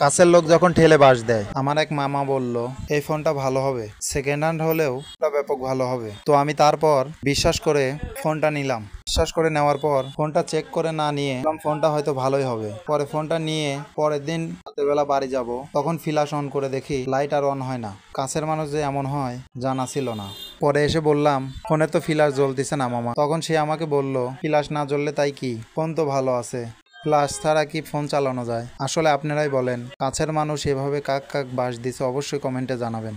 কাছের লোক যখন ঠেলে বাঁশ দেয়, আমার এক মামা বলল এই ফোনটা ভালো হবে, সেকেন্ড হ্যান্ড হলেও এটা ব্যাপক ভালো হবে। তো আমি তারপর বিশ্বাস করে ফোনটা নিলাম। বিশ্বাস করে নেওয়ার পর ফোনটা চেক করে না নিয়ে ভাবলাম ফোনটা হয়তো ভালোই হবে। পরে ফোনটা নিয়ে পরের দিন রাতের বাড়ি যাব, তখন ফ্ল্যাশ অন করে দেখি লাইট আর অন হয় না। কাছের মানুষ যে এমন হয় জানা ছিল না। পরে এসে বললাম ফোনে তো ফ্ল্যাশ জ্বলতেছে না মামা। তখন সে আমাকে বলল ফ্ল্যাশ না জ্বললে তাই কি, ফোন তো ভালো আছে। ফ্ল্যাশ ছাড়া কি ফোন চালানো যায়? আসলে আপনারাই বলেন, কাছের মানুষ এভাবে কাক কাক বাস দিছে, অবশ্যই কমেন্টে জানাবেন।